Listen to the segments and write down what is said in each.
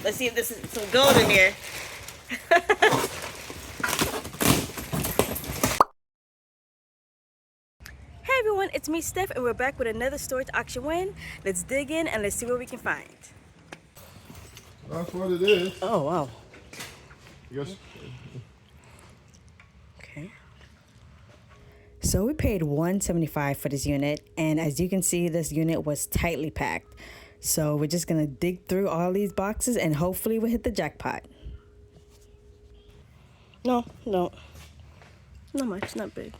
Let's see if this is some gold in here. Hey everyone, it's me Steph and we're back with another storage auction win. Let's dig in and let's see what we can find. That's what it is. Oh wow. Yes. Okay. So we paid $175 for this unit, and as you can see, this unit was tightly packed. So we're just gonna dig through all these boxes and hopefully we'll hit the jackpot. No, not much, not big.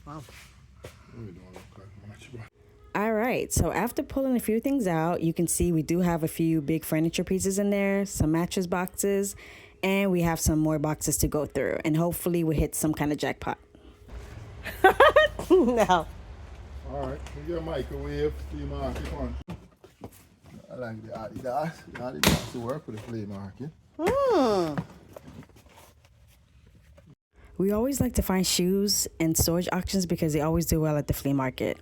Wow. All right, so after pulling a few things out, you can see we do have a few big furniture pieces in there, some mattress boxes, and we have some more boxes to go through, and hopefully we'll hit some kind of jackpot. No. All right, we got a microwave, flea market one. I like the Adidas. The Adidas to work with the flea market. We always like to find shoes in storage auctions because they always do well at the flea market.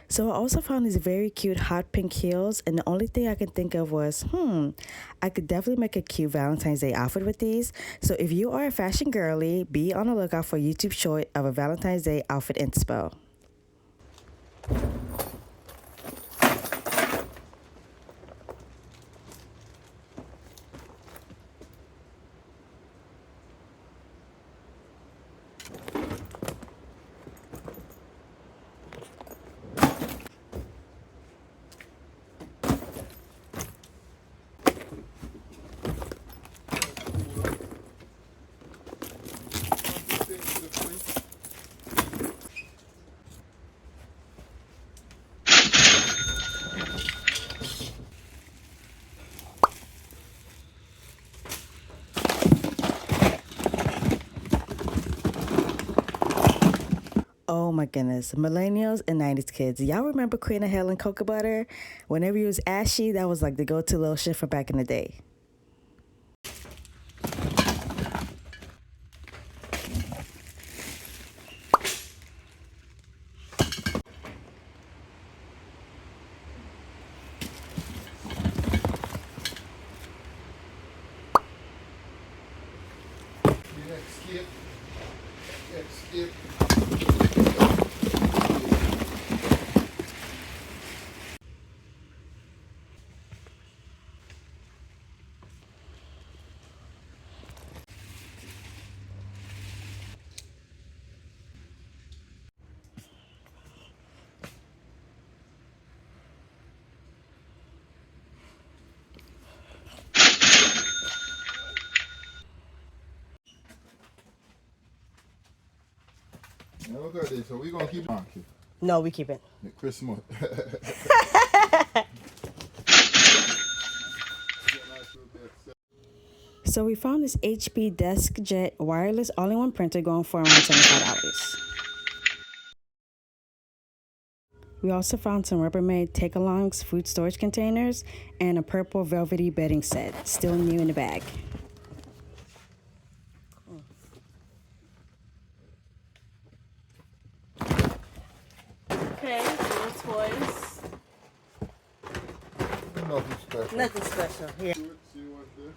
So I also found these very cute hot pink heels, and the only thing I could think of was, I could definitely make a cute Valentine's Day outfit with these. So if you are a fashion girly, be on the lookout for a YouTube short of a Valentine's Day outfit inspo. Oh my goodness, millennials and 90s kids. Y'all remember Queen of Hell and Cocoa Butter? Whenever you was ashy, that was like the go-to lotion for back in the day. Skip. Now look at this. So we're gonna keep market. No, we keep it. Christmas. So we found this HP DeskJet wireless all-in-one printer going for around $75. We also found some Rubbermaid take-alongs food storage containers and a purple velvety bedding set, still new in the bag. Okay, more toys. Nothing special. Nothing special. Here. See what's there.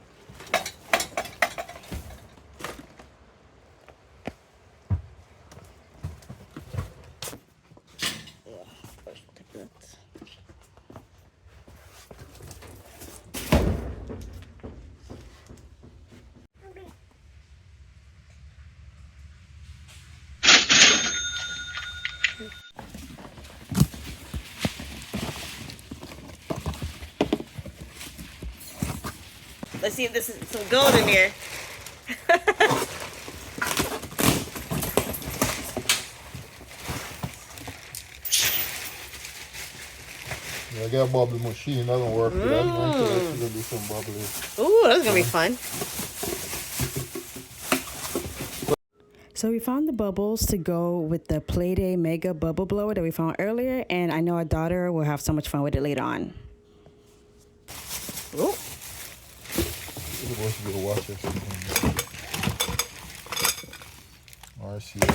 Let's see if this is some gold in here. Yeah, I got a bubble machine. That don't work. But I'm going to do some bubbly. Ooh, that's gonna be fun. So we found the bubbles to go with the Playday Mega Bubble Blower that we found earlier, and I know our daughter will have so much fun with it later on. Ooh. It's supposed to be a washer or something. RCA.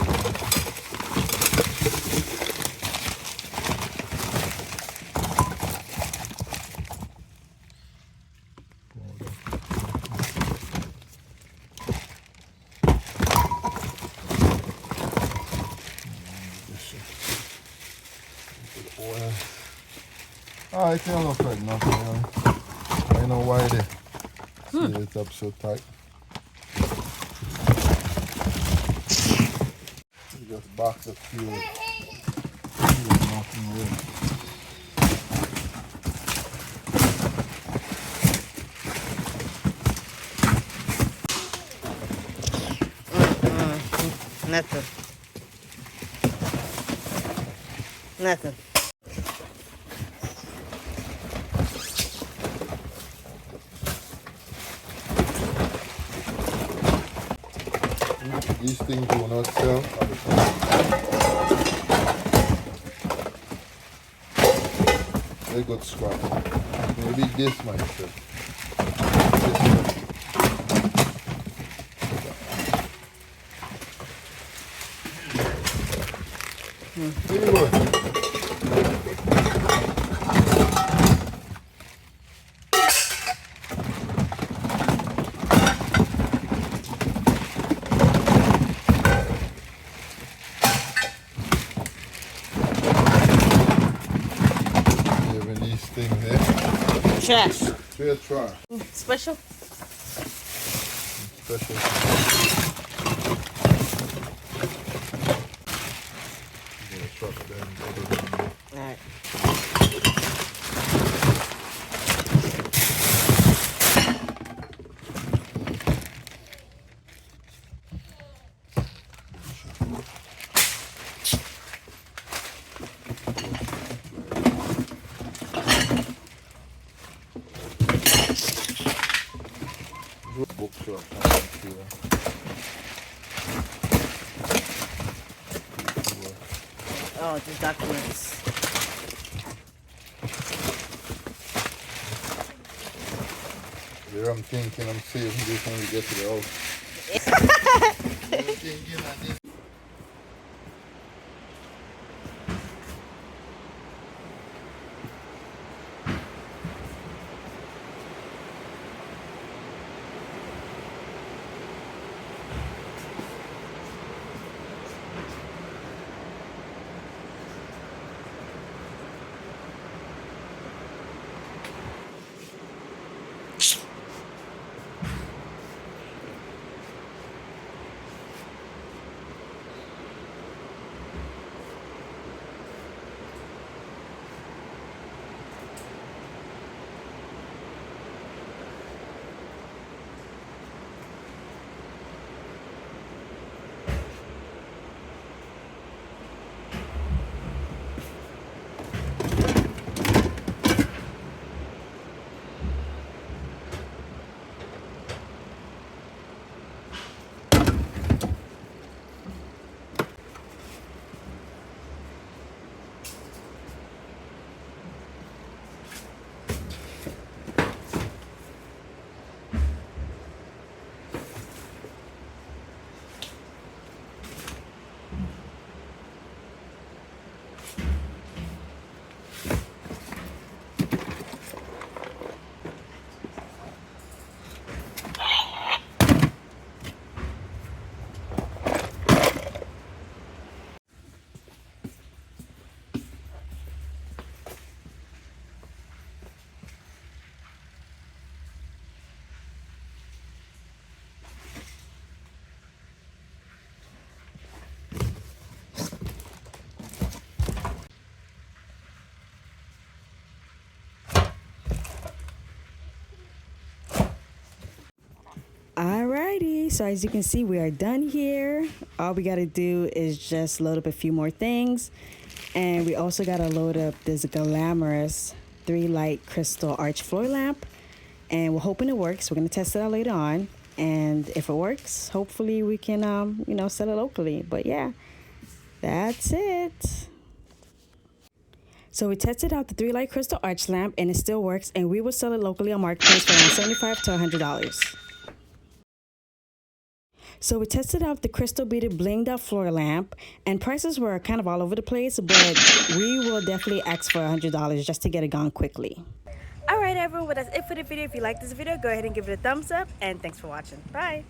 tight, you know, Fred, nothing, you know. I know why they see it's up so tight. Just box of fuel. Nothing really. Nothing. Nothing. These things do not sell. Very good scrap. Maybe this might sell. Anyway. These things there. Trash. Straight trash. Special? Special. Alright. Bookshop. Oh, just documents. Here I'm thinking I'm saving this when we get to the house. Alrighty, so as you can see, we are done here. All we gotta do is just load up a few more things. And we also gotta load up this glamorous 3-light crystal arch floor lamp. And we're hoping it works. We're gonna test it out later on. And if it works, hopefully we can, sell it locally. But yeah, that's it. So we tested out the 3-light crystal arch lamp and it still works. And we will sell it locally on Marketplace for around $75 to $100. So we tested out the crystal beaded blinged out floor lamp, and prices were kind of all over the place, but we will definitely ask for $100 just to get it gone quickly. All right, everyone, well, that's it for the video. If you like this video, go ahead and give it a thumbs up, and thanks for watching. Bye.